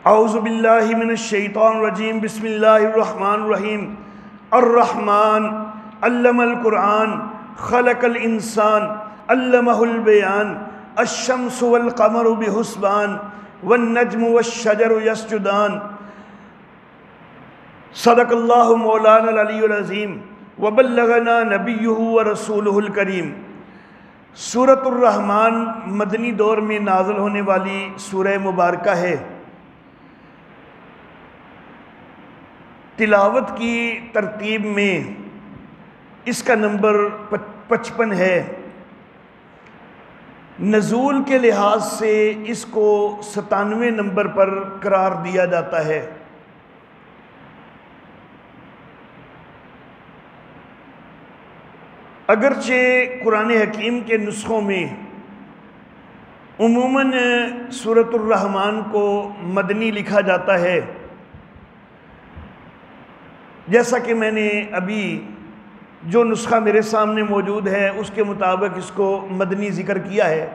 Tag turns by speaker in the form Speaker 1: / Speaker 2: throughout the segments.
Speaker 1: اعوذ باللہ من الشیطان الرجیم بسم اللہ الرحمن الرحیم الرحمن علم القرآن خلق الانسان علمہ البیان الشمس والقمر بحسبان والنجم والشجر یسجدان صدق اللہ مولانا العلی العظیم وبلغنا نبیہ ورسولہ الکریم۔ سورۃ الرحمن مدنی دور میں نازل ہونے والی سورہ مبارکہ ہے۔ تلاوت کی ترتیب میں اس کا نمبر 55 ہے۔ نزول کے لحاظ سے اس کو 97 نمبر پر قرار دیا جاتا ہے۔ اگرچہ قرآن حکیم کے نسخوں میں عموماً سورۃ الرحمن کو مدنی لکھا جاتا ہے، جیسا کہ میں نے ابھی جو نسخہ میرے سامنے موجود ہے اس کے مطابق اس کو مدنی ذکر کیا ہے،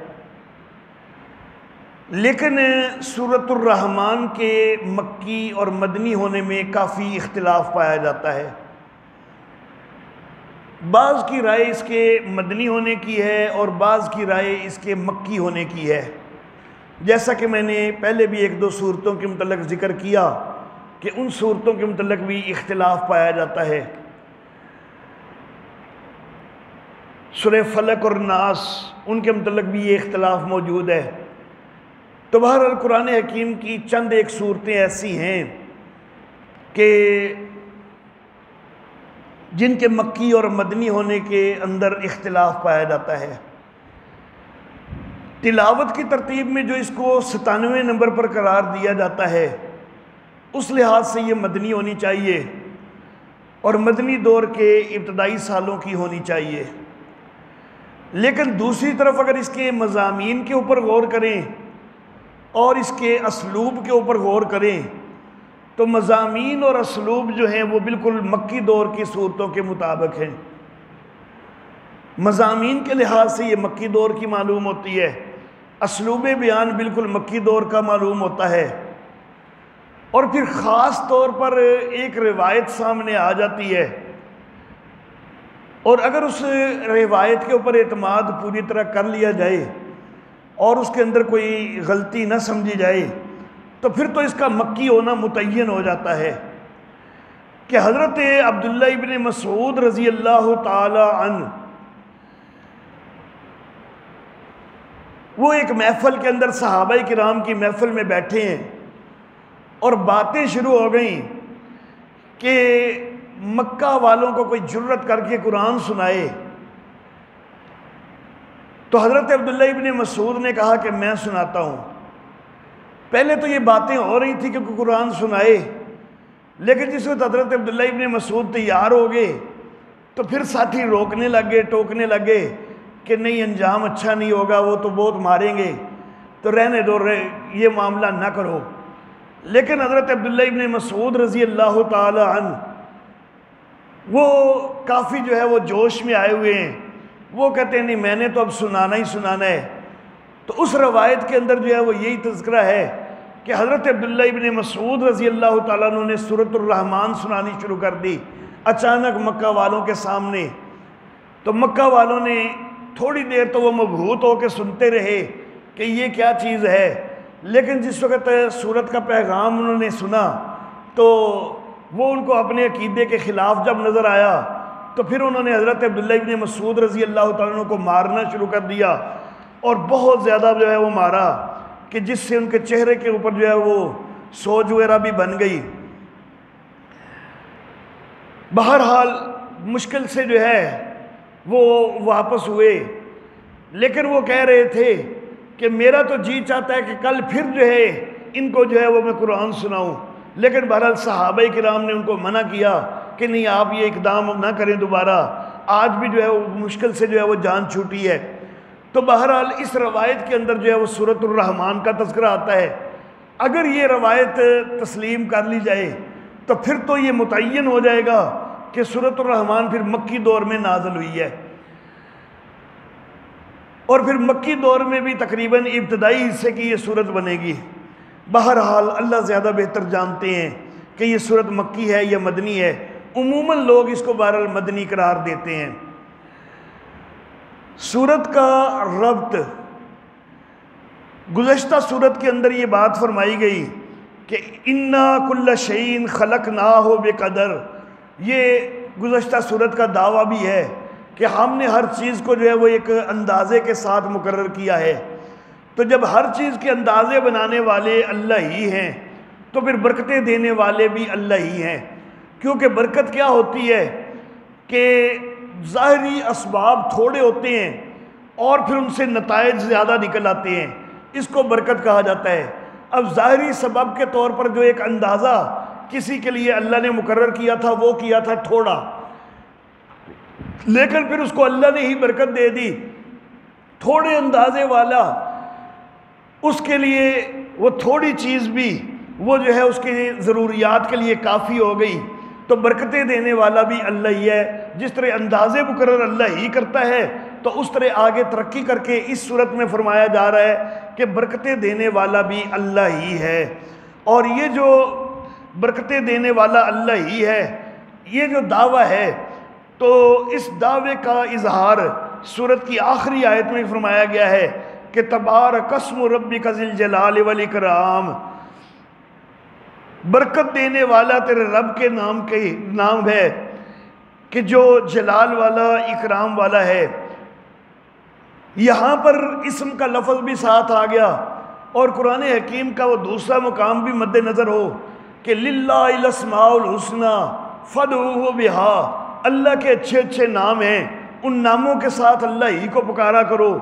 Speaker 1: لیکن سورۃ الرحمن کے مکی اور مدنی ہونے میں کافی اختلاف پایا جاتا ہے۔ بعض کی رائے اس کے مدنی ہونے کی ہے اور بعض کی رائے اس کے مکی ہونے کی ہے، جیسا کہ میں نے پہلے بھی ایک دو صورتوں کے متعلق ذکر کیا کہ ان صورتوں کے متعلق بھی اختلاف پایا جاتا ہے۔ سورہ فلق اور ناس ان کے متعلق بھی یہ اختلاف موجود ہے۔ تو بہرحال قرآن حکیم کی چند ایک صورتیں ایسی ہیں کہ جن کے مکی اور مدنی ہونے کے اندر اختلاف پایا جاتا ہے۔ تلاوت کی ترتیب میں جو اس کو 97 نمبر پر قرار دیا جاتا ہے، اس لحاظ سے یہ مدنی ہونی چاہیے اور مدنی دور کے ابتدائی سالوں کی ہونی چاہیے۔ لیکن دوسری طرف اگر اس کے مضامین کے اوپر غور کریں اور اس کے اسلوب کے اوپر غور کریں تو مضامین اور اسلوب جو ہیں وہ بالکل مکی دور کی صورتوں کے مطابق ہیں۔ مضامین کے لحاظ سے یہ مکی دور کی معلوم ہوتی ہے، اسلوب بیان بالکل مکی دور کا معلوم ہوتا ہے، اور پھر خاص طور پر ایک روایت سامنے آ جاتی ہے، اور اگر اس روایت کے اوپر اعتماد پوری طرح کر لیا جائے اور اس کے اندر کوئی غلطی نہ سمجھی جائے تو پھر تو اس کا مکی ہونا متعین ہو جاتا ہے کہ حضرت عبداللہ ابن مسعود رضی اللہ تعالی عنہ وہ ایک محفل کے اندر صحابہ کرام کی محفل میں بیٹھے ہیں اور باتیں شروع ہو گئیں کہ مکہ والوں کو کوئی جرت کر کے قرآن سنائے۔ تو حضرت عبداللہ ابن مسعود نے کہا کہ میں سناتا ہوں۔ پہلے تو یہ باتیں ہو رہی تھی کہ قرآن سنائے، لیکن جس وقت حضرت عبداللہ ابن مسعود تیار ہو گئے تو پھر ساتھی روکنے لگے، ٹوکنے لگے کہ نہیں، انجام اچھا نہیں ہوگا، وہ تو بہت ماریں گے، تو رہنے دو، یہ معاملہ نہ کرو۔ لیکن حضرت عبداللہ ابن مسعود رضی اللہ تعالی عنہ وہ کافی جو ہے وہ جوش میں آئے ہوئے ہیں، وہ کہتے ہیں نہیں، میں نے تو اب سنانا ہی سنانا ہے۔ تو اس روایت کے اندر جو ہے وہ یہی تذکرہ ہے کہ حضرت عبداللہ ابن مسعود رضی اللہ تعالیٰ عنہ نے سورۃ الرحمن سنانی شروع کر دی اچانک مکہ والوں کے سامنے۔ تو مکہ والوں نے تھوڑی دیر تو وہ مبہوت ہو کے سنتے رہے کہ یہ کیا چیز ہے، لیکن جس وقت سورت کا پیغام انہوں نے سنا تو وہ ان کو اپنے عقیدے کے خلاف جب نظر آیا تو پھر انہوں نے حضرت عبداللہ ابن مسعود رضی اللہ تعالیٰ عنہ کو مارنا شروع کر دیا، اور بہت زیادہ جو ہے وہ مارا کہ جس سے ان کے چہرے کے اوپر جو ہے وہ سوج وغیرہ بھی بن گئی۔ بہرحال مشکل سے جو ہے وہ واپس ہوئے، لیکن وہ کہہ رہے تھے کہ میرا تو جی چاہتا ہے کہ کل پھر جو ہے ان کو جو ہے وہ میں قرآن سناؤں، لیکن بہرحال صحابہ کرام نے ان کو منع کیا کہ نہیں، آپ یہ اقدام نہ کریں دوبارہ، آج بھی جو ہے وہ مشکل سے جو ہے وہ جان چھوٹی ہے۔ تو بہرحال اس روایت کے اندر جو ہے وہ سورۃ الرحمن کا تذکرہ آتا ہے۔ اگر یہ روایت تسلیم کر لی جائے تو پھر تو یہ متعین ہو جائے گا کہ سورۃ الرحمن پھر مکی دور میں نازل ہوئی ہے، اور پھر مکی دور میں بھی تقریباً ابتدائی حصے کی یہ صورت بنے گی۔ بہرحال اللہ زیادہ بہتر جانتے ہیں کہ یہ صورت مکی ہے یا مدنی ہے۔ عموماً لوگ اس کو بہرحال مدنی قرار دیتے ہیں۔ سورت کا ربط، گزشتہ سورت کے اندر یہ بات فرمائی گئی کہ اِنَّا كُلَّ شَيْءٍ خَلَقْنَاهُ بِقَدَرٍ، یہ گزشتہ سورت کا دعویٰ بھی ہے کہ ہم نے ہر چیز کو جو ہے وہ ایک اندازے کے ساتھ مقرر کیا ہے۔ تو جب ہر چیز کے اندازے بنانے والے اللہ ہی ہیں تو پھر برکتیں دینے والے بھی اللہ ہی ہیں، کیونکہ برکت کیا ہوتی ہے کہ ظاہری اسباب تھوڑے ہوتے ہیں اور پھر ان سے نتائج زیادہ نکل آتے ہیں، اس کو برکت کہا جاتا ہے۔ اب ظاہری سبب کے طور پر جو ایک اندازہ کسی کے لیے اللہ نے مقرر کیا تھا وہ کیا تھا تھوڑا، لیکن پھر اس کو اللہ نے ہی برکت دے دی۔ تھوڑے اندازے والا اس کے لیے وہ تھوڑی چیز بھی وہ جو ہے اس کی ضروریات کے لیے کافی ہو گئی، تو برکتیں دینے والا بھی اللہ ہی ہے۔ جس طرح اندازے مقرر اللہ ہی کرتا ہے تو اس طرح آگے ترقی کر کے اس صورت میں فرمایا جا رہا ہے کہ برکتیں دینے والا بھی اللہ ہی ہے۔ اور یہ جو برکتیں دینے والا اللہ ہی ہے، یہ جو دعویٰ ہے، تو اس دعوے کا اظہار سورت کی آخری آیت میں فرمایا گیا ہے کہ تبارک اسم ربک ذی الجلال والاکرام، برکت دینے والا تیرے رب کے نام ہے کہ جو جلال والا اکرام والا ہے۔ یہاں پر اسم کا لفظ بھی ساتھ آ گیا، اور قرآن حکیم کا وہ دوسرا مقام بھی مد نظر ہو کہ للہ الاسماء الحسنی فادعوہ بہا، اللہ کے اچھے اچھے نام ہیں، ان ناموں کے ساتھ اللہ ہی کو پکارا کرو۔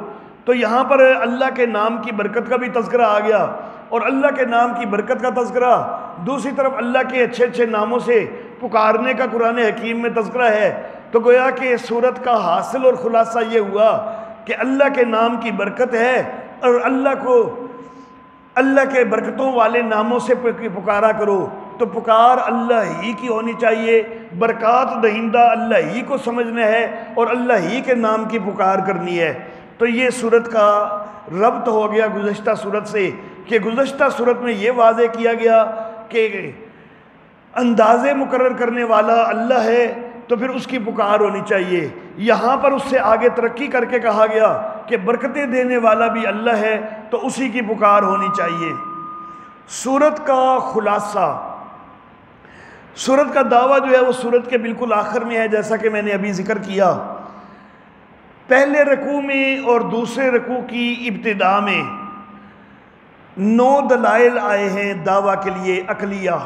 Speaker 1: تو یہاں پر اللہ کے نام کی برکت کا بھی تذکرہ آ گیا، اور اللہ کے نام کی برکت کا تذکرہ، دوسری طرف اللہ کے اچھے اچھے ناموں سے پکارنے کا قرآن حکیم میں تذکرہ ہے۔ تو گویا کہ سورت کا حاصل اور خلاصہ یہ ہوا کہ اللہ کے نام کی برکت ہے، اور اللہ کے برکتوں والے ناموں سے پکارا کرو۔ تو پکار اللہ ہی کی ہونی چاہیے، برکات دہندہ اللہ ہی کو سمجھنا ہے، اور اللہ ہی کے نام کی پکار کرنی ہے۔ تو یہ سورت کا ربط ہو گیا گزشتہ سورت سے، کہ گزشتہ سورت میں یہ واضح کیا گیا کہ اندازے مقرر کرنے والا اللہ ہے، تو پھر اس کی پکار ہونی چاہیے۔ یہاں پر اس سے آگے ترقی کر کے کہا گیا کہ برکتیں دینے والا بھی اللہ ہے، تو اسی کی پکار ہونی چاہیے۔ سورت کا خلاصہ، سورت کا دعویٰ جو ہے وہ سورت کے بالکل آخر میں ہے، جیسا کہ میں نے ابھی ذکر کیا۔ پہلے رکوع میں اور دوسرے رکوع کی ابتدا میں 9 دلائل آئے ہیں دعویٰ کے لیے عقلیہ،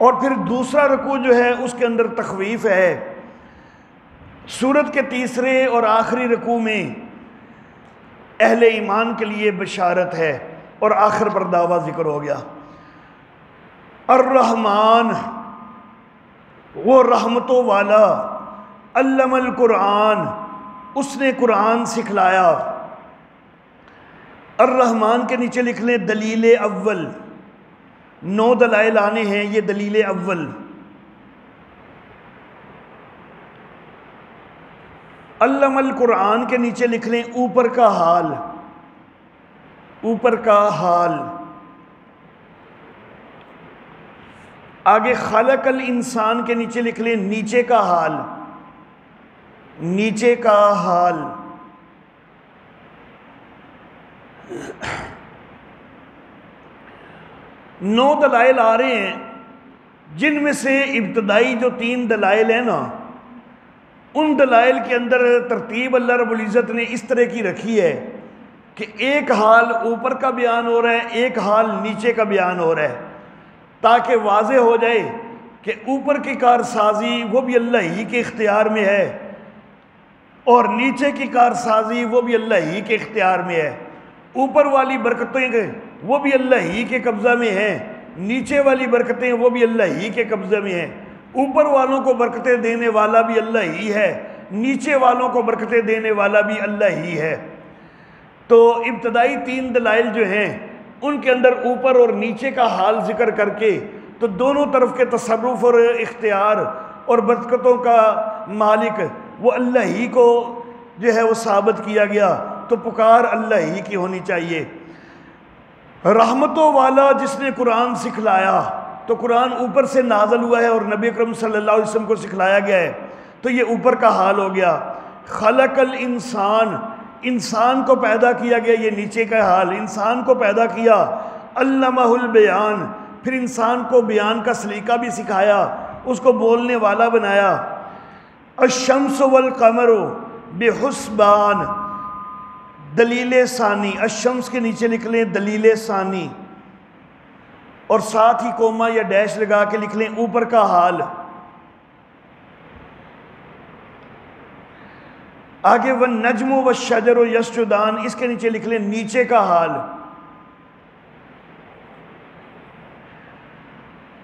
Speaker 1: اور پھر دوسرا رکوع جو ہے اس کے اندر تخویف ہے۔ سورت کے تیسرے اور آخری رکوع میں اہل ایمان کے لیے بشارت ہے، اور آخر پر دعویٰ ذکر ہو گیا۔ الرحمن، وہ رحمتوں والا، علم القرآن، اس نے قرآن سکھلایا۔ الرحمن کے نیچے لکھ لیں دلیل اول، 9 دلائل آنے ہیں، یہ دلیل اول۔ علم القرآن کے نیچے لکھ لیں اوپر کا حال، اوپر کا حال۔ آگے خلق الانسان کے نیچے لکھ لیں نیچے کا حال، نیچے کا حال۔ 9 دلائل آ رہے ہیں، جن میں سے ابتدائی جو 3 دلائل ہیں نا، ان دلائل کے اندر ترتیب اللہ رب العزت نے اس طرح کی رکھی ہے کہ ایک حال اوپر کا بیان ہو رہا ہے، ایک حال نیچے کا بیان ہو رہا ہے، تاکہ واضح ہو جائے کہ اوپر کی کارسازی وہ بھی اللہ ہی کے اختیار میں ہے، اور نیچے کی کارسازی وہ بھی اللہ ہی کے اختیار میں ہے۔ اوپر والی برکتیں وہ بھی اللہ ہی کے قبضہ میں ہیں، نیچے والی برکتیں وہ بھی اللہ ہی کے قبضہ میں ہیں۔ اوپر والوں کو برکتیں دینے والا بھی اللہ ہی ہے، نیچے والوں کو برکتیں دینے والا بھی اللہ ہی ہے۔ تو ابتدائی 3 دلائل جو ہیں ان کے اندر اوپر اور نیچے کا حال ذکر کر کے تو دونوں طرف کے تصرف اور اختیار اور برکتوں کا مالک وہ اللہ ہی کو جو ہے وہ ثابت کیا گیا، تو پکار اللہ ہی کی ہونی چاہیے۔ رحمتوں والا جس نے قرآن سکھلایا، تو قرآن اوپر سے نازل ہوا ہے اور نبی اکرم صلی اللہ علیہ وسلم کو سکھلایا گیا ہے، تو یہ اوپر کا حال ہو گیا۔ خلق الانسان، انسان کو پیدا کیا گیا، یہ نیچے کا حال، انسان کو پیدا کیا۔ علمہ البیان، پھر انسان کو بیان کا سلیقہ بھی سکھایا، اس کو بولنے والا بنایا۔ الشمس والقمر بحسبان، دلیل ثانی، الشمس کے نیچے لکھ لیں دلیل ثانی، اور ساتھ ہی کوما یا ڈیش لگا کے لکھ لیں اوپر کا حال۔ آگے والنجم والشجر یسجدان، اس کے نیچے لکھ لیں نیچے کا حال۔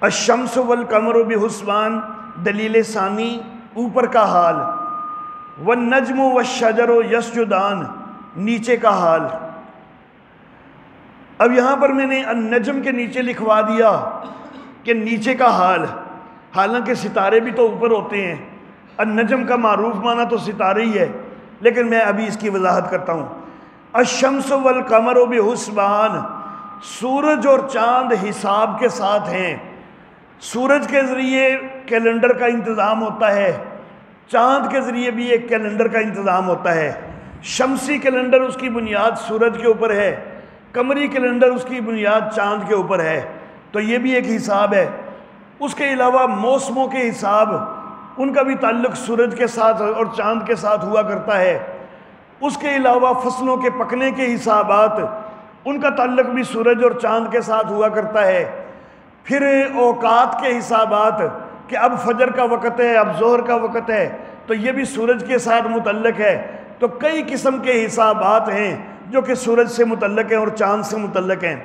Speaker 1: الشمس والقمر بحسبان، دلیل ثانی، اوپر کا حال۔ والنجم والشجر یسجدان، نیچے کا حال۔ اب یہاں پر میں نے النجم کے نیچے لکھوا دیا کہ نیچے کا حال، حالانکہ ستارے بھی تو اوپر ہوتے ہیں۔ النجم کا معروف معنی تو ستارے ہی ہے، لیکن میں ابھی اس کی وضاحت کرتا ہوں۔ الشمس والقمر بحسبان، سورج اور چاند حساب کے ساتھ ہیں۔ سورج کے ذریعے کیلنڈر کا انتظام ہوتا ہے، چاند کے ذریعے بھی ایک کیلنڈر کا انتظام ہوتا ہے۔ شمسی کیلنڈر اس کی بنیاد سورج کے اوپر ہے، قمری کیلنڈر اس کی بنیاد چاند کے اوپر ہے، تو یہ بھی ایک حساب ہے۔ اس کے علاوہ موسموں کے حساب، ان کا بھی تعلق سورج کے ساتھ اور چاند کے ساتھ ہوا کرتا ہے۔ اس کے علاوہ فصلوں کے پکنے کے حسابات، ان کا تعلق بھی سورج اور چاند کے ساتھ ہوا کرتا ہے۔ پھر اوقات کے حسابات کہ اب فجر کا وقت ہے، اب ظہر کا وقت ہے، تو یہ بھی سورج کے ساتھ متعلق ہے۔ تو کئی قسم کے حسابات ہیں جو کہ سورج سے متعلق ہیں اور چاند سے متعلق ہیں۔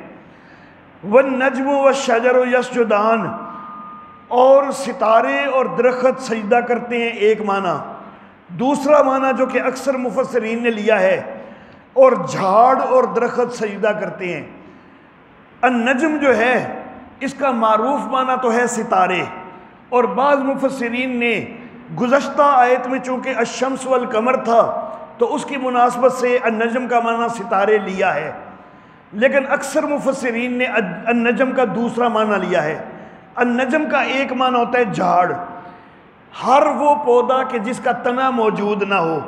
Speaker 1: والنجم والشجر یسجدان، اور ستارے اور درخت سجدہ کرتے ہیں، ایک معنی۔ دوسرا معنی جو کہ اکثر مفسرین نے لیا ہے، اور جھاڑ اور درخت سجدہ کرتے ہیں۔ النجم جو ہے اس کا معروف معنی تو ہے ستارے، اور بعض مفسرین نے گزشتہ آیت میں چونکہ الشمس والقمر تھا تو اس کی مناسبت سے النجم کا معنی ستارے لیا ہے، لیکن اکثر مفسرین نے النجم کا دوسرا معنی لیا ہے۔ النجم کا ایک معنی ہوتا ہے جھاڑ، ہر وہ پودا کہ جس کا تنا موجود نہ ہو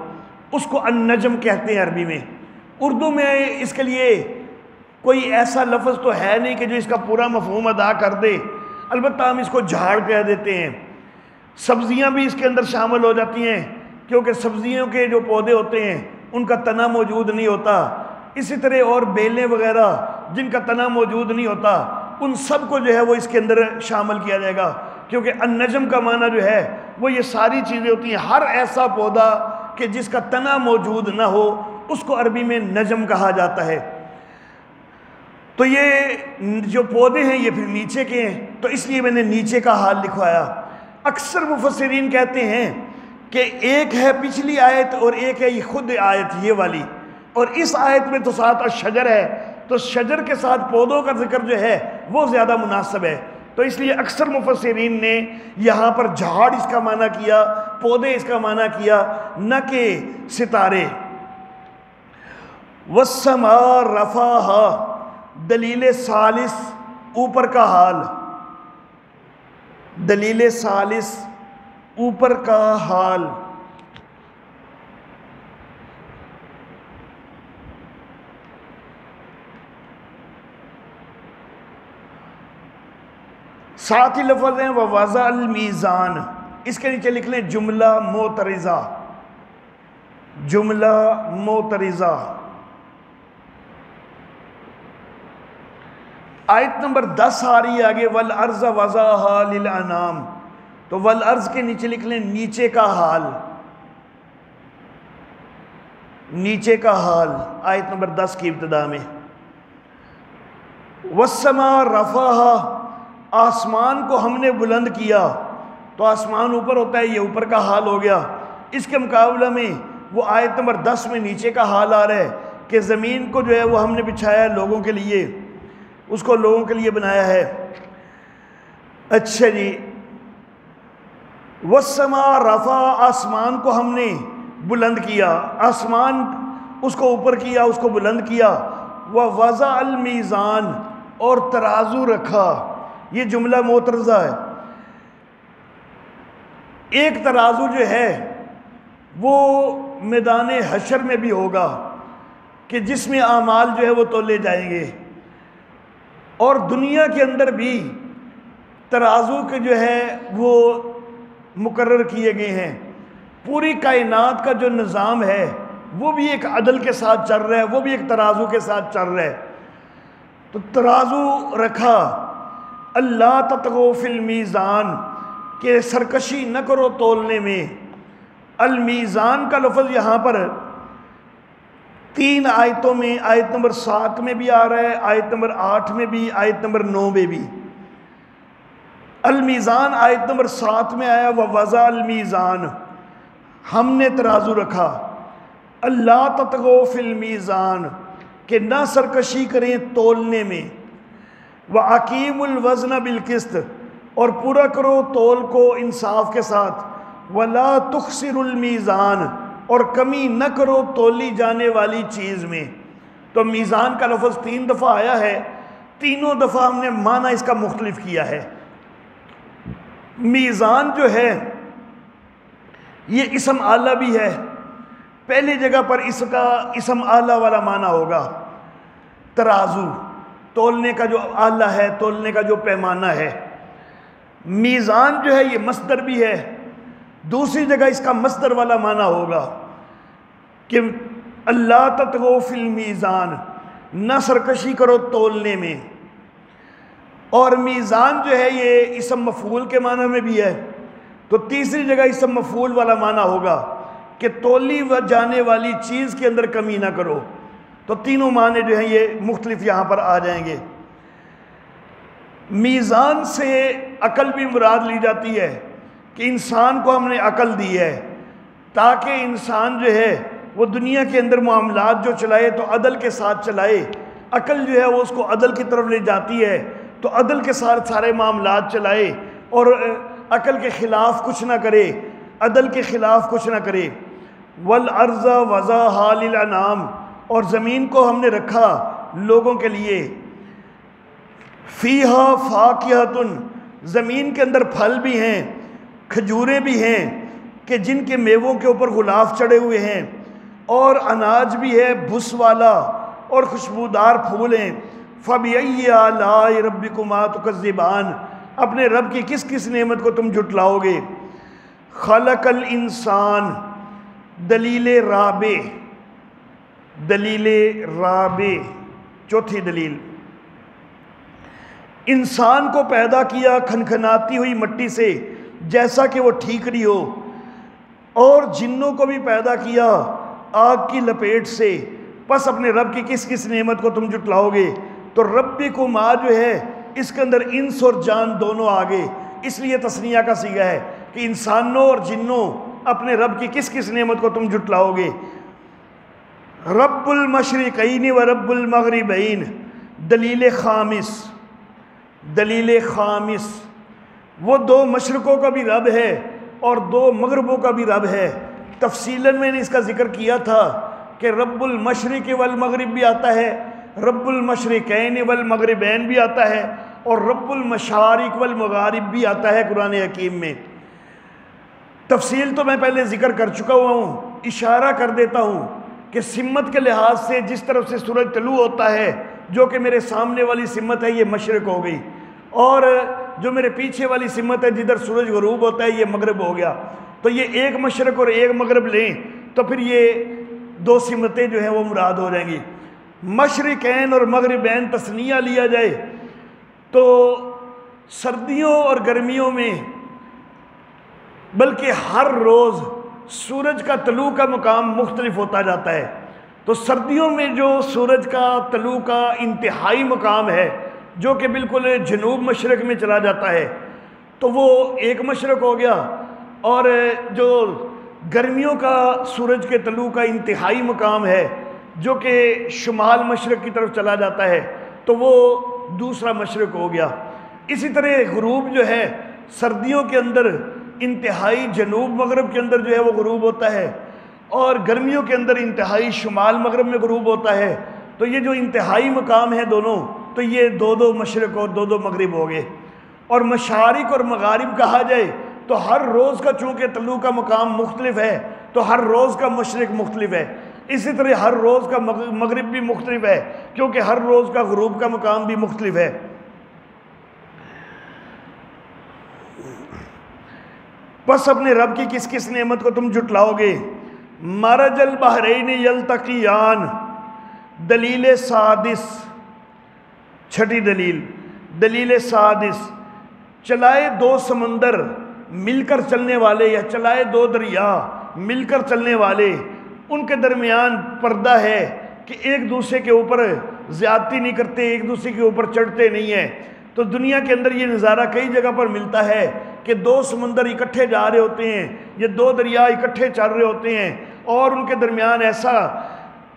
Speaker 1: اس کو النجم کہتے ہیں عربی میں۔ اردو میں اس کے لیے کوئی ایسا لفظ تو ہے نہیں کہ جو اس کا پورا مفہوم ادا کر دے، البتہ ہم اس کو جھاڑ کہہ دیتے ہیں۔ سبزیاں بھی اس کے اندر شامل ہو جاتی ہیں، کیونکہ سبزیوں کے جو پودے ہوتے ہیں ان کا تنا موجود نہیں ہوتا۔ اسی طرح اور بیلیں وغیرہ جن کا تنا موجود نہیں ہوتا، ان سب کو جو ہے وہ اس کے اندر شامل کیا جائے گا، کیونکہ النجم کا معنی جو ہے وہ یہ ساری چیزیں ہوتی ہیں۔ ہر ایسا پودا کہ جس کا تنا موجود نہ ہو اس کو عربی میں نجم کہا جاتا ہے۔ تو یہ جو پودے ہیں یہ پھر نیچے کے ہیں، تو اس لیے میں نے نیچے کا حال لکھوایا۔ اکثر مفسرین کہتے ہیں کہ ایک ہے پچھلی آیت اور ایک ہے یہ خود آیت یہ والی، اور اس آیت میں تو ساتھ الشجر ہے، تو شجر کے ساتھ پودوں کا ذکر جو ہے وہ زیادہ مناسب ہے، تو اس لیے اکثر مفسرین نے یہاں پر جھاڑ اس کا معنی کیا، پودے اس کا معنی کیا، نہ کہ ستارے۔ والسماء رفعها، دلیل ثالث اوپر کا حال، دلیل ثالث اوپر کا حال۔ ساتھ ہی لفظ ہیں وَوَضَعَ الْمِيزَانَ، اس کے نیچے لکھ لیں جملہ معترضہ، جملہ معترضہ۔ آیت نمبر 10 آ رہی ہے آگے، وَالْأَرْضَ وَضَعَهَا لِلْأَنَامِ، تو والارض کے نیچے لکھ لیں نیچے کا حال، نیچے کا حال، آیت نمبر 10 کی ابتدا میں۔ وَالسَّمَاءَ رَفَعَهَا، آسمان کو ہم نے بلند کیا، تو آسمان اوپر ہوتا ہے، یہ اوپر کا حال ہو گیا۔ اس کے مقابلہ میں وہ آیت نمبر 10 میں نیچے کا حال آ رہا ہے کہ زمین کو جو ہے وہ ہم نے بچھایا ہے لوگوں کے لیے، اس کو لوگوں کے لیے بنایا ہے۔ اچھا جی، وَالسَّمَاءَ رَفَعَ، آسمان کو ہم نے بلند کیا، آسمان اس کو اوپر کیا، اس کو بلند کیا، وَوَضَعَ الْمِيزَانَ، اور ترازو رکھا. یہ جملہ معترضہ ہے. ایک ترازو جو ہے وہ میدان حشر میں بھی ہوگا کہ جس میں اعمال جو ہے وہ تولے جائیں گے، اور دنیا کے اندر بھی ترازو کے جو ہے وہ مقرر کیے گئے ہیں. پوری کائنات کا جو نظام ہے وہ بھی ایک عدل کے ساتھ چل رہا ہے، وہ بھی ایک ترازو کے ساتھ چل رہا ہے. تو ترازو رکھا. اللہ تطغوا فی المیزان، کہ سرکشی نہ کرو تولنے میں. المیزان کا لفظ یہاں پر 3 آیتوں میں، آیت نمبر 7 میں بھی آ رہا ہے، آیت نمبر 8 میں بھی، آیت نمبر 9 میں بھی. المیزان آیت نمبر 7 میں آیا وَوَضَعَ الْمِيزَانَ، ہم نے ترازو رکھا. اللہ تطغوا فی المیزان، کہ نہ سرکشی کریں تولنے میں. وَأَقِیمُوا الْوَزْنَ بِالْقِسْطِ، اور پورا کرو تول کو انصاف کے ساتھ. وَلَا تُخْسِرُوا الْمِيزَانَ، اور کمی نہ کرو تولی جانے والی چیز میں. تو میزان کا لفظ 3 دفعہ آیا ہے، تینوں دفعہ ہم نے معنی اس کا مختلف کیا ہے. میزان جو ہے یہ اسم آلہ بھی ہے. پہلی جگہ پر اس کا اسم آلہ والا معنی ہوگا ترازو، تولنے کا جو آلہ ہے، تولنے کا جو پیمانہ ہے. میزان جو ہے یہ مصدر بھی ہے. دوسری جگہ اس کا مصدر والا معنی ہوگا کہ اللہ تطغوا فی المیزان، نہ سرکشی کرو تولنے میں. اور میزان جو ہے یہ اسم مفعول کے معنی میں بھی ہے. تو تیسری جگہ اسم مفعول والا معنی ہوگا کہ تولی و جانے والی چیز کے اندر کمی نہ کرو. تو تینوں معنی جو ہیں یہ مختلف یہاں پر آ جائیں گے. میزان سے عقل بھی مراد لی جاتی ہے کہ انسان کو ہم نے عقل دی ہے تاکہ انسان جو ہے وہ دنیا کے اندر معاملات جو چلائے تو عدل کے ساتھ چلائے. عقل جو ہے وہ اس کو عدل کی طرف لے جاتی ہے، تو عدل کے ساتھ سارے معاملات چلائے اور عقل کے خلاف کچھ نہ کرے، عدل کے خلاف کچھ نہ کرے. والارض وضعها للانام، اور زمین کو ہم نے رکھا لوگوں کے لیے. فیہا فاکہۃ، زمین کے اندر پھل بھی ہیں، کھجوریں بھی ہیں کہ جن کے میووں کے اوپر غلاف چڑھے ہوئے ہیں، اور اناج بھی ہے بھس والا اور خوشبودار پھول ہیں. فَبِأَيِّ آلَاءِ رَبِّكُمَا تُكَذِّبَانِ، اپنے رب کی کس کس نعمت کو تم جھٹلاؤ گے. خلق الانسان، دلیل رابع، دلیل رابع، چوتھی دلیل. انسان کو پیدا کیا کھنکھناتی ہوئی مٹی سے جیسا کہ وہ ٹھیکری ہو، اور جنوں کو بھی پیدا کیا آگ کی لپیٹ سے. پس اپنے رب کی کس کس نعمت کو تم جھٹلاؤ گے. تو ربکما جو ہے اس کے اندر انس اور جان دونوں آگے، اس لیے تثنیہ کا صیغہ ہے کہ انسانوں اور جنوں اپنے رب کی کس کس نعمت کو تم جھٹلاؤ گے. رب المشرقین و رب المغربین، دلیل خامس، دلیل خامس. وہ 2 مشرقوں کا بھی رب ہے اور 2 مغربوں کا بھی رب ہے. تفصیلاً میں نے اس کا ذکر کیا تھا کہ رب المشرق والمغرب بھی آتا ہے، رب المشرقین والمغربین بھی آتا ہے، اور رب المشارق والمغارب بھی آتا ہے قرآن حکیم میں. تفصیل تو میں پہلے ذکر کر چکا ہوا ہوں، اشارہ کر دیتا ہوں کہ سمت کے لحاظ سے جس طرف سے سورج طلوع ہوتا ہے، جو کہ میرے سامنے والی سمت ہے، یہ مشرق ہو گئی، اور جو میرے پیچھے والی سمت ہے جدھر سورج غروب ہوتا ہے، یہ مغرب ہو گیا. تو یہ ایک مشرق اور ایک مغرب لیں تو پھر یہ 2 سمتیں جو ہیں وہ مراد ہو جائیں گی. مشرقین اور مغربین تثنیہ لیا جائے تو سردیوں اور گرمیوں میں بلکہ ہر روز سورج کا طلوع کا مقام مختلف ہوتا جاتا ہے. تو سردیوں میں جو سورج کا طلوع کا انتہائی مقام ہے جو کہ بالکل جنوب مشرق میں چلا جاتا ہے، تو وہ ایک مشرق ہو گیا. اور جو گرمیوں کا سورج کے طلوع کا انتہائی مقام ہے جو کہ شمال مشرق کی طرف چلا جاتا ہے، تو وہ دوسرا مشرق ہو گیا. اسی طرح غروب جو ہے سردیوں کے اندر انتہائی جنوب مغرب کے اندر جو ہے وہ غروب ہوتا ہے، اور گرمیوں کے اندر انتہائی شمال مغرب میں غروب ہوتا ہے. تو یہ جو انتہائی مقام ہے دونوں، تو یہ دو دو مشرق اور دو دو مغرب ہو گئے۔ اور مشارق اور مغارب کہا جائے تو ہر روز کا چونکہ طلوع کا مقام مختلف ہے تو ہر روز کا مشرق مختلف ہے، اسی طرح ہر روز کا مغرب بھی مختلف ہے کیونکہ ہر روز کا غروب کا مقام بھی مختلف ہے۔ پس اپنے رب کی کس کس نعمت کو تم جھٹلاؤ گے؟ مرج البحرین یلتقیان، دلیل سادس، چھٹی دلیل سادس، چلائے دو سمندر مل کر چلنے والے یا چلائے دو دریا مل کر چلنے والے، ان کے درمیان پردہ ہے کہ ایک دوسرے کے اوپر زیادتی نہیں کرتے، ایک دوسرے کے اوپر چڑھتے نہیں ہیں۔ تو دنیا کے اندر یہ نظارہ کئی جگہ پر ملتا ہے کہ دو سمندر اکٹھے جا رہے ہوتے ہیں، یہ دو دریا اکٹھے چل رہے ہوتے ہیں اور ان کے درمیان ایسا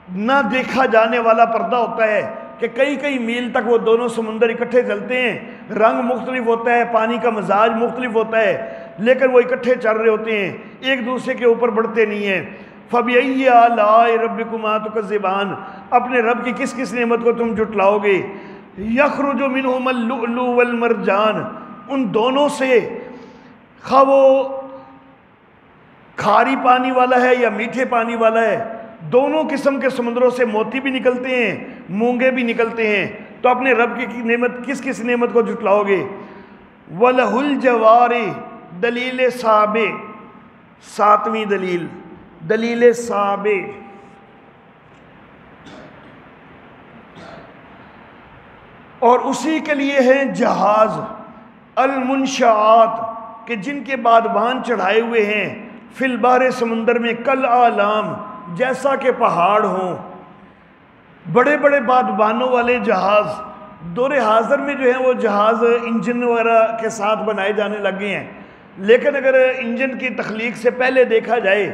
Speaker 1: نہ دیکھا جانے والا پردہ ہوتا ہے کہ کئی کئی میل تک وہ دونوں سمندر اکٹھے چلتے ہیں، رنگ مختلف ہوتا ہے، پانی کا مزاج مختلف ہوتا ہے، لیکن وہ اکٹھے چل رہے ہوتے ہیں، ایک دوسرے کے اوپر بڑھتے نہیں ہیں۔ فَبِأَيِّ آلَاءِ رَبِّكُمَا تُكَذِّبَانِ، اپنے رب کی کس کس نعمت کو تم جھٹلاؤ گے؟ يَخْرُجُ مِنْهُمَا اللُّؤْلُؤُ وَالْمَرْجَانُ، ان دونوں سے خواہ وہ کھاری پانی والا ہے یا میٹھے پانی والا ہے، دونوں قسم کے سمندروں سے موتی بھی نکلتے ہیں، مونگے بھی نکلتے ہیں۔ تو اپنے رب کی نعمت کس کس نعمت کو جھٹلاؤ گے؟ وَلَهُ الْجَوَارِ، دلیل سابع، ساتویں دلیل سابع، اور اسی کے لیے ہیں جہاز، المنشآت، کہ جن کے بادبان چڑھائے ہوئے ہیں، فی البحر، سمندر میں، کالاعلام، جیسا کہ پہاڑ ہوں، بڑے بڑے بادبانوں والے جہاز۔ دور حاضر میں جو ہیں وہ جہاز انجن وغیرہ کے ساتھ بنائے جانے لگ گئے ہیں، لیکن اگر انجن کی تخلیق سے پہلے دیکھا جائے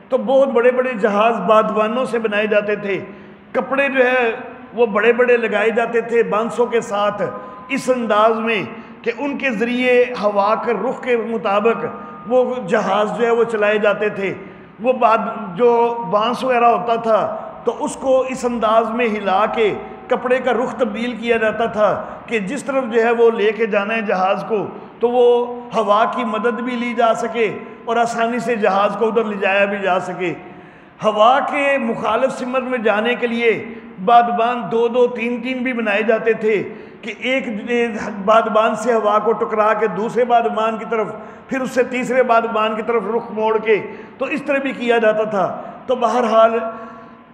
Speaker 1: تو بہت بڑے بڑے جہاز بادبانوں سے بنائے جاتے تھے، کپڑے جو ہے وہ بڑے بڑے لگائے جاتے تھے بانسوں کے ساتھ، اس انداز میں کہ ان کے ذریعے ہوا کے رخ کے مطابق وہ جہاز جو ہے وہ چلائے جاتے تھے۔ وہ جو بانس وغیرہ ہوتا تھا تو اس کو اس انداز میں ہلا کے کپڑے کا رخ تبدیل کیا جاتا تھا کہ جس طرف جو ہے وہ لے کے جانا ہے جہاز کو تو وہ ہوا کی مدد بھی لی جا سکے اور آسانی سے جہاز کو ادھر لے جایا بھی جا سکے۔ ہوا کے مخالف سمت میں جانے کے لیے بادبان دو دو تین تین بھی بنائے جاتے تھے کہ ایک بادبان سے ہوا کو ٹکرا کے دوسرے بادبان کی طرف، پھر اس سے تیسرے بادبان کی طرف رخ موڑ کے، تو اس طرح بھی کیا جاتا تھا۔ تو بہرحال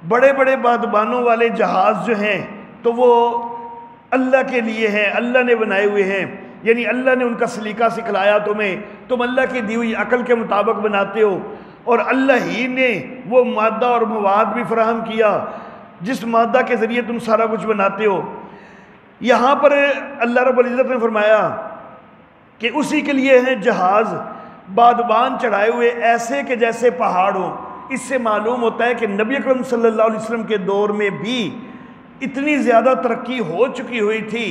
Speaker 1: بڑے بڑے بادبانوں والے جہاز جو ہیں تو وہ اللہ کے لیے ہیں، اللہ نے بنائے ہوئے ہیں، یعنی اللہ نے ان کا سلیقہ سکھلایا تمہیں، تم اللہ کی دی ہوئی عقل کے مطابق بناتے ہو، اور اللہ ہی نے وہ مادہ اور مواد بھی فراہم کیا جس مادہ کے ذریعے تم سارا کچھ بناتے ہو۔ یہاں پر اللہ رب العزت نے فرمایا کہ اسی کے لیے ہیں جہاز، بادبان چڑھائے ہوئے ایسے کہ جیسے پہاڑ ہوں۔ اس سے معلوم ہوتا ہے کہ نبی اکرم صلی اللہ علیہ وسلم کے دور میں بھی اتنی زیادہ ترقی ہو چکی ہوئی تھی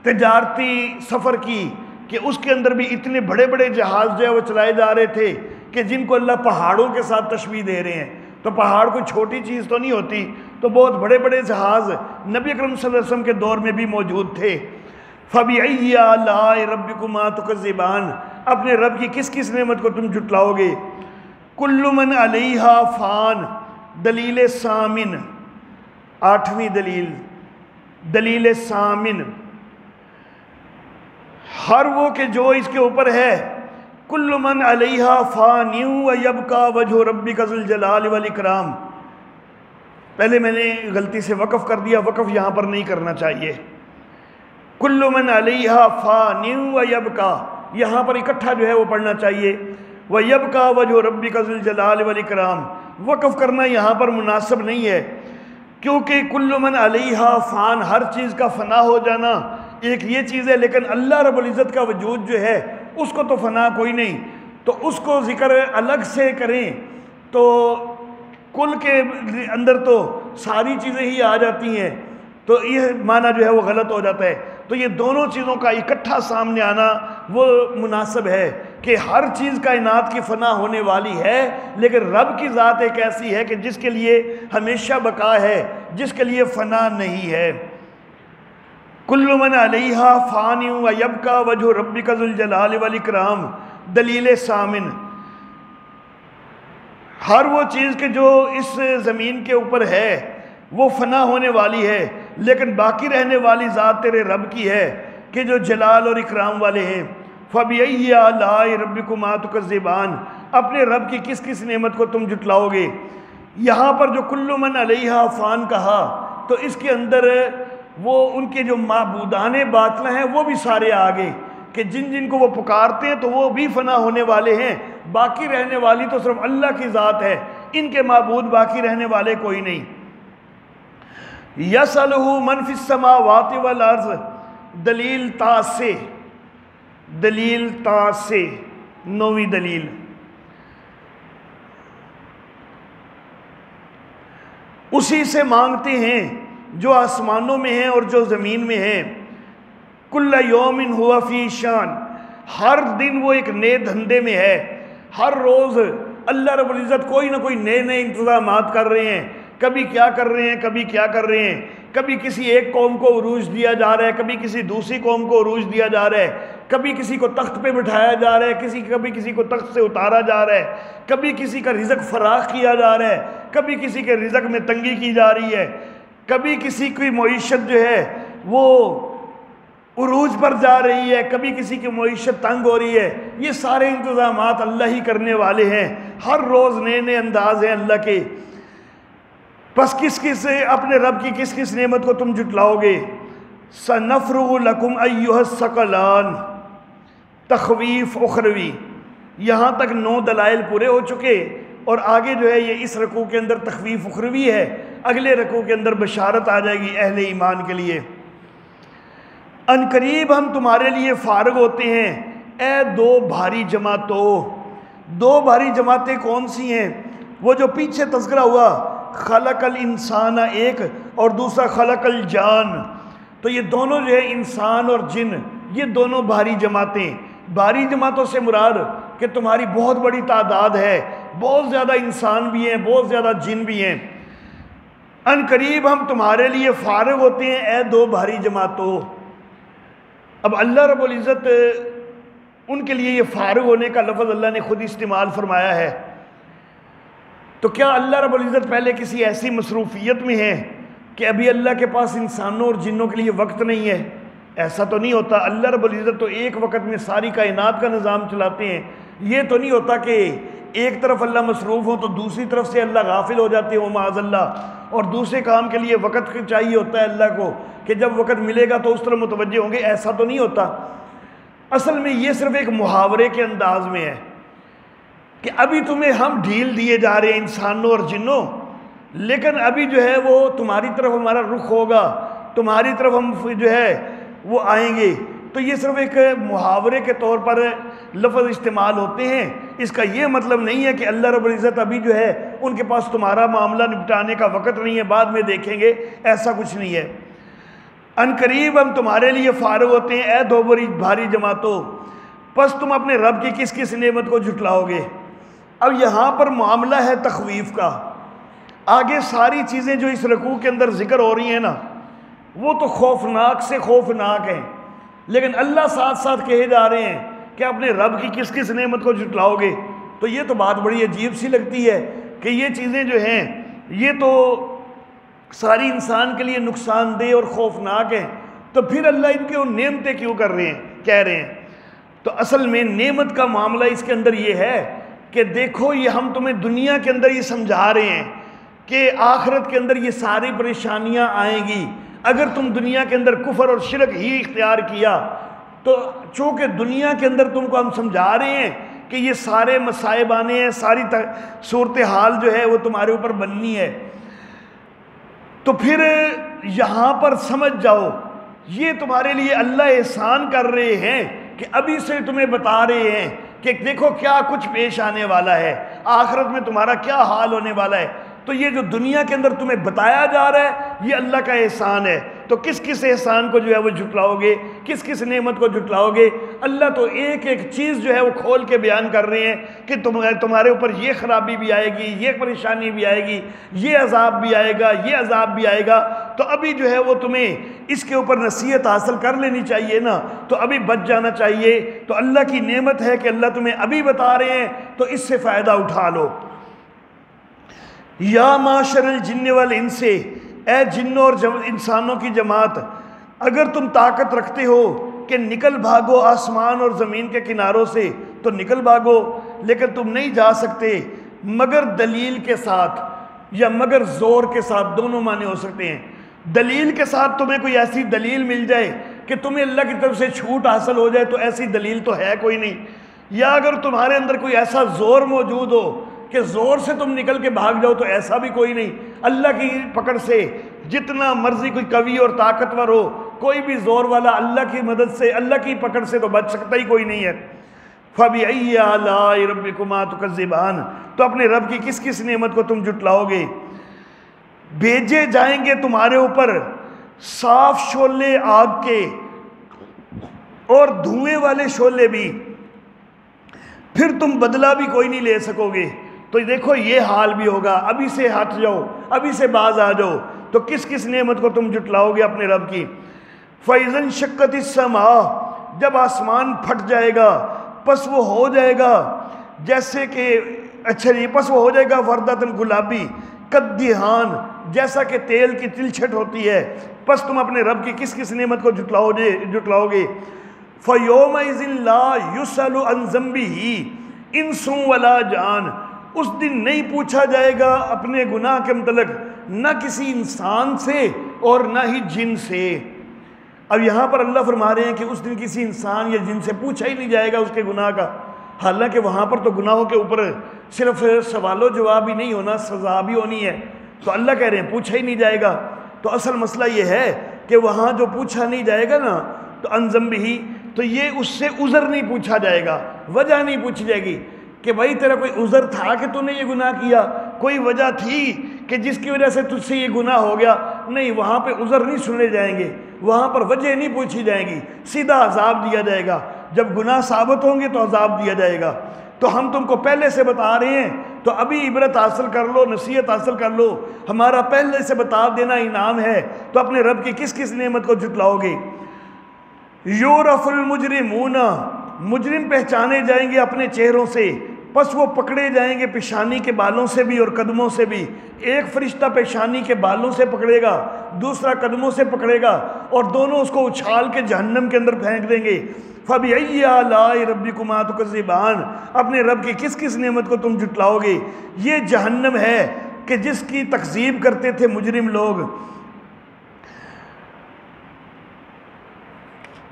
Speaker 1: تجارتی سفر کی کہ اس کے اندر بھی اتنے بڑے بڑے جہاز جو ہے وہ چلائے جا رہے تھے کہ جن کو اللہ پہاڑوں کے ساتھ تشبیہ دے رہے ہیں۔ تو پہاڑ کوئی چھوٹی چیز تو نہیں ہوتی، تو بہت بڑے بڑے جہاز نبی اکرم صلی اللہ علیہ وسلم کے دور میں بھی موجود تھے۔ فَبِأَيِّ آلَاءِ رَبِّكُمَا تُكَذِّبَانِ، اپنے رب کی کس کس نعمت کو تم جھٹلاؤ گے؟ کُلُّ مَنْ عَلَيْهَا فان، دلیل سامن، آٹھویں دلیل سامن، ہر وہ کہ جو اس کے اوپر ہے، کُلُّ مَنْ عَلَيْهَا فان وَيَبْقَى وَجْهُ رَبِّكَ ذُو الْجَلَالِ وَالْإِكْرَامِ۔ پہلے میں نے غلطی سے وقف کر دیا، وقف یہاں پر نہیں کرنا چاہیے۔ کُلُّ مَنْ عَلَيْهَا فان وَيَبْقَى، یہاں پر اکٹھا جو ہے وہ پڑھنا چاہیے، وَيَبْقَى وَجْهُ رَبِّكَ ذُو الْجَلَالِ وَالْإِكْرَامِ۔ وقف کرنا یہاں پر مناسب نہیں ہے کیونکہ کُلُّ مَنْ عَلَيْهَا فان، ہر چیز کا فنا ہو جانا ایک یہ چیز ہے، لیکن اللہ رب العزت کا وجود جو ہے اس کو تو فنا کوئی نہیں، تو اس کو ذکر الگ سے کریں تو کل کے اندر تو ساری چیزیں ہی آ جاتی ہیں، تو یہ معنی جو ہے وہ غلط ہو جاتا ہے۔ تو یہ دونوں چیزوں کا اکٹھا سامنے آنا وہ مناسب ہے کہ ہر چیز کائنات کی فنا ہونے والی ہے، لیکن رب کی ذات ایک ایسی ہے کہ جس کے لیے ہمیشہ بقا ہے، جس کے لیے فنا نہیں ہے۔ کل من علیہا فان ویبقی وجہ ربک ذو الجلال والاکرام، دلیل ثامن، ہر وہ چیز کہ جو اس زمین کے اوپر ہے وہ فنا ہونے والی ہے، لیکن باقی رہنے والی ذات تیرے رب کی ہے کہ جو جلال اور اکرام والے ہیں۔ فَبِأَيِّ آلَاءِ رَبِّكُمَا تُكَذِّبَانِ، اپنے رب کی کس کس نعمت کو تم جھٹلاؤ گے۔ یہاں پر جو کل من علیہا فان کہا تو اس کے اندر وہ ان کے جو معبودان باطلہ ہیں وہ بھی سارے آگے، کہ جن جن کو وہ پکارتے ہیں تو وہ بھی فنا ہونے والے ہیں، باقی رہنے والی تو صرف اللہ کی ذات ہے، ان کے معبود باقی رہنے والے کوئی نہیں۔ یسألہ من فی السماوات والارض، دلیل تا سے، دلیل تا سے، نویں دلیل، اسی سے مانگتے ہیں جو آسمانوں میں ہیں اور جو زمین میں ہیں۔ کل یوم ہوا فی شان، ہر دن وہ ایک نئے دھندے میں ہے، ہر روز اللہ رب العزت کوئی نہ کوئی نئے نئے انتظامات کر رہے ہیں، کبھی کیا کر رہے ہیں، کبھی کیا کر رہے ہیں، کبھی کسی ایک قوم کو عروج دیا جا رہا ہے، کبھی کسی دوسری قوم کو عروج دیا جا رہا ہے، کبھی کسی کو تخت پہ بٹھایا جا رہا ہے، کبھی کسی کو تخت سے اتارا جا رہا ہے، کبھی کسی کا رزق فراخ کیا جا رہا ہے، کبھی کسی کے رزق میں تنگی کی جا رہی ہے، کبھی کسی کی معیشت جو ہے وہ عروج پر جا رہی ہے، کبھی کسی کی معیشت تنگ ہو رہی ہے۔ یہ سارے انتظامات اللہ ہی کرنے والے ہیں، ہر روز نئے نئے انداز ہیں اللہ کے۔ پس کس کس اپنے رب کی کس کس نعمت کو تم جھٹلاؤ گے۔ سنفرغ لکم ایھا الثقلان، تخویف اخروی، یہاں تک 9 دلائل پورے ہو چکے، اور آگے جو ہے یہ اس رکوع کے اندر تخویف اخروی ہے، اگلے رکوع کے اندر بشارت آ جائے گی اہل ایمان کے لیے۔ ان قریب ہم تمہارے لیے فارغ ہوتے ہیں اے 2 بھاری جماعتوں۔ 2 بھاری جماعتیں کون سی ہیں؟ وہ جو پیچھے تذکرہ ہوا، خلق الانسان ایک اور دوسرا خلق الجان، تو یہ دونوں جو ہے انسان اور جن، یہ دونوں بھاری جماعتیں۔ بھاری جماعتوں سے مراد کہ تمہاری بہت بڑی تعداد ہے، بہت زیادہ انسان بھی ہیں، بہت زیادہ جن بھی ہیں۔ ان قریب ہم تمہارے لیے فارغ ہوتے ہیں اے 2 بھاری جماعتوں۔ اب اللہ رب العزت ان کے لیے یہ فارغ ہونے کا لفظ اللہ نے خود استعمال فرمایا ہے، تو کیا اللہ رب العزت پہلے کسی ایسی مصروفیت میں ہے کہ ابھی اللہ کے پاس انسانوں اور جنوں کے لیے وقت نہیں ہے؟ ایسا تو نہیں ہوتا۔ اللہ رب العزت تو ایک وقت میں ساری کائنات کا نظام چلاتے ہیں۔ یہ تو نہیں ہوتا کہ ایک طرف اللہ مصروف ہو تو دوسری طرف سے اللہ غافل ہو جاتے ہوں معاذ اللہ، اور دوسرے کام کے لیے وقت چاہیے ہوتا ہے اللہ کو کہ جب وقت ملے گا تو اس طرح متوجہ ہوں گے۔ ایسا تو نہیں ہوتا۔ اصل میں یہ صرف ایک محاورے کے انداز میں ہے کہ ابھی تمہیں ہم ڈھیل دیے جا رہے ہیں انسانوں اور جنوں، لیکن ابھی جو ہے وہ تمہاری طرف ہمارا رخ ہوگا، تمہاری طرف ہم جو ہے وہ آئیں گے۔ تو یہ صرف ایک محاورے کے طور پر لفظ استعمال ہوتے ہیں، اس کا یہ مطلب نہیں ہے کہ اللہ رب العزت ابھی جو ہے ان کے پاس تمہارا معاملہ نپٹانے کا وقت نہیں ہے، بعد میں دیکھیں گے، ایسا کچھ نہیں ہے۔ ان قریب ہم تمہارے لیے فارغ ہوتے ہیں اے 2 بھاری جماعتوں، پس تم اپنے رب کی کس کس نعمت کو جھٹلاؤ گے۔ اب یہاں پر معاملہ ہے تخویف کا۔ آگے ساری چیزیں جو اس رکوع کے اندر ذکر ہو رہی ہیں نا، وہ تو خوفناک سے خوفناک ہیں، لیکن اللہ ساتھ ساتھ کہے جا رہے ہیں کہ اپنے رب کی کس کس نعمت کو جھٹلاؤ گے۔ تو یہ تو بات بڑی عجیب سی لگتی ہے کہ یہ چیزیں جو ہیں یہ تو ساری انسان کے لیے نقصان دہ اور خوفناک ہیں، تو پھر اللہ ان کے ان نعمتیں کیوں کر رہے ہیں، کہہ رہے ہیں۔ تو اصل میں نعمت کا معاملہ اس کے اندر یہ ہے کہ دیکھو یہ ہم تمہیں دنیا کے اندر یہ سمجھا رہے ہیں کہ آخرت کے اندر یہ ساری پریشانیاں آئیں گی اگر تم دنیا کے اندر کفر اور شرک ہی اختیار کیا۔ تو چونکہ دنیا کے اندر تم کو ہم سمجھا رہے ہیں کہ یہ سارے مصائب آنے ہیں، ساری صورتحال جو ہے وہ تمہارے اوپر بننی ہے، تو پھر یہاں پر سمجھ جاؤ یہ تمہارے لیے اللہ احسان کر رہے ہیں کہ ابھی سے تمہیں بتا رہے ہیں کہ دیکھو کیا کچھ پیش آنے والا ہے، آخرت میں تمہارا کیا حال ہونے والا ہے۔ تو یہ جو دنیا کے اندر تمہیں بتایا جا رہا ہے یہ اللہ کا احسان ہے، تو کس کس احسان کو جو ہے وہ جھٹلاؤ گے، کس کس نعمت کو جھٹلاؤ گے؟ اللہ تو ایک ایک چیز جو ہے وہ کھول کے بیان کر رہے ہیں کہ تمہارے اوپر یہ خرابی بھی آئے گی، یہ پریشانی بھی آئے گی، یہ عذاب بھی آئے گا، یہ عذاب بھی آئے گا، تو ابھی جو ہے وہ تمہیں اس کے اوپر نصیحت حاصل کر لینی چاہیے نا، تو ابھی بچ جانا چاہیے۔ تو اللہ کی نعمت ہے کہ اللہ تمہیں ابھی بتا رہے ہیں تو اس سے فائدہ اٹھا لو۔ یا معاشر الجن والانس، اے جنوں اور انسانوں کی جماعت، اگر تم طاقت رکھتے ہو کہ نکل بھاگو آسمان اور زمین کے کناروں سے تو نکل بھاگو، لیکن تم نہیں جا سکتے مگر دلیل کے ساتھ یا مگر زور کے ساتھ، دونوں معنی ہو سکتے ہیں۔ دلیل کے ساتھ تمہیں کوئی ایسی دلیل مل جائے کہ تمہیں اللہ کی طرف سے چھوٹ حاصل ہو جائے تو ایسی دلیل تو ہے کوئی نہیں، یا اگر تمہارے اندر کوئی ایسا زور موجود ہو کہ زور سے تم نکل کے بھاگ جاؤ تو ایسا بھی کوئی نہیں۔ اللہ کی پکڑ سے جتنا مرضی کوئی قوی اور طاقتور ہو، کوئی بھی زور والا اللہ کی مدد سے، اللہ کی پکڑ سے تو بچ سکتا ہی کوئی نہیں ہے۔ فَبِأَيِّ آلَاءِ رَبِّكُمَا تُكَذِّبَانِ، تو اپنے رب کی کس کس نعمت کو تم جھٹلاؤ گے؟ بھیجے جائیں گے تمہارے اوپر صاف شعلے آگ کے اور دھوئیں والے شعلے بھی، پھر تم بدلہ بھی کوئی نہیں لے سکو گے۔ تو دیکھو یہ حال بھی ہوگا، ابھی سے ہٹ جاؤ، ابھی سے باز آ جاؤ، تو کس کس نعمت کو تم جھٹلاؤ گے اپنے رب کی؟ فَإِذَا انشَقَّتِ السَّمَاءُ، جب آسمان پھٹ جائے گا، پس وہ ہو جائے گا جیسے کہ پس وہ ہو جائے گا وردتاً گلابی، کدہان، جیسا کہ تیل کی تلچھٹ ہوتی ہے، پس تم اپنے رب کی کس کس نعمت کو جھٹلاؤ گے؟ فَيَوْمَئِذٍ لَا يُسْأَلُ عَنْ ذَنبِهِ انس ولا جان، اس دن نہیں پوچھا جائے گا اپنے گناہ کے متعلق نہ کسی انسان سے اور نہ ہی جن سے۔ اب یہاں پر اللہ فرما رہے ہیں کہ اس دن کسی انسان یا جن سے پوچھا ہی نہیں جائے گا اس کے گناہ کا، حالانکہ وہاں پر تو گناہوں کے اوپر صرف سوال و جواب ہی نہیں ہونا، سزا بھی ہونی ہے، تو اللہ کہہ رہے ہیں پوچھا ہی نہیں جائے گا۔ تو اصل مسئلہ یہ ہے کہ وہاں جو پوچھا نہیں جائے گا نا تو عن ذنبہ، تو یہ اس سے عذر نہیں پوچھا جائے گا، وجہ نہیں پوچھی جائے گی کہ بھائی تیرا کوئی عذر تھا کہ تو نے یہ گناہ کیا، کوئی وجہ تھی کہ جس کی وجہ سے تجھ سے یہ گناہ ہو گیا، نہیں، وہاں پہ عذر نہیں سنے جائیں گے، وہاں پر وجہ نہیں پوچھی جائیں گی، سیدھا عذاب دیا جائے گا۔ جب گناہ ثابت ہوں گے تو عذاب دیا جائے گا۔ تو ہم تم کو پہلے سے بتا رہے ہیں تو ابھی عبرت حاصل کر لو، نصیحت حاصل کر لو، ہمارا پہلے سے بتا دینا انعام ہے، تو اپنے رب کی کس کس نعمت کو جھٹلاؤ گے؟ یورف المجرمون، مجرم پہچانے جائیں گے اپنے چہروں سے، پس وہ پکڑے جائیں گے پیشانی کے بالوں سے بھی اور قدموں سے بھی۔ ایک فرشتہ پیشانی کے بالوں سے پکڑے گا، دوسرا قدموں سے پکڑے گا، اور دونوں اس کو اچھال کے جہنم کے اندر پھینک دیں گے۔ فَبِأَيِّ آلَاءِ رَبِّكُمَا تُكَذِّبَانِ، اپنے رب کی کس کس نعمت کو تم جھٹلاؤ گے؟ یہ جہنم ہے کہ جس کی تکذیب کرتے تھے مجرم لوگ۔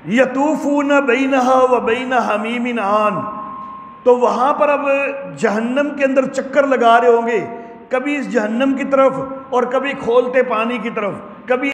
Speaker 1: یطوفون بینہا و بین حمیم آن، تو وہاں پر اب جہنم کے اندر چکر لگا رہے ہوں گے، کبھی اس جہنم کی طرف اور کبھی کھولتے پانی کی طرف، کبھی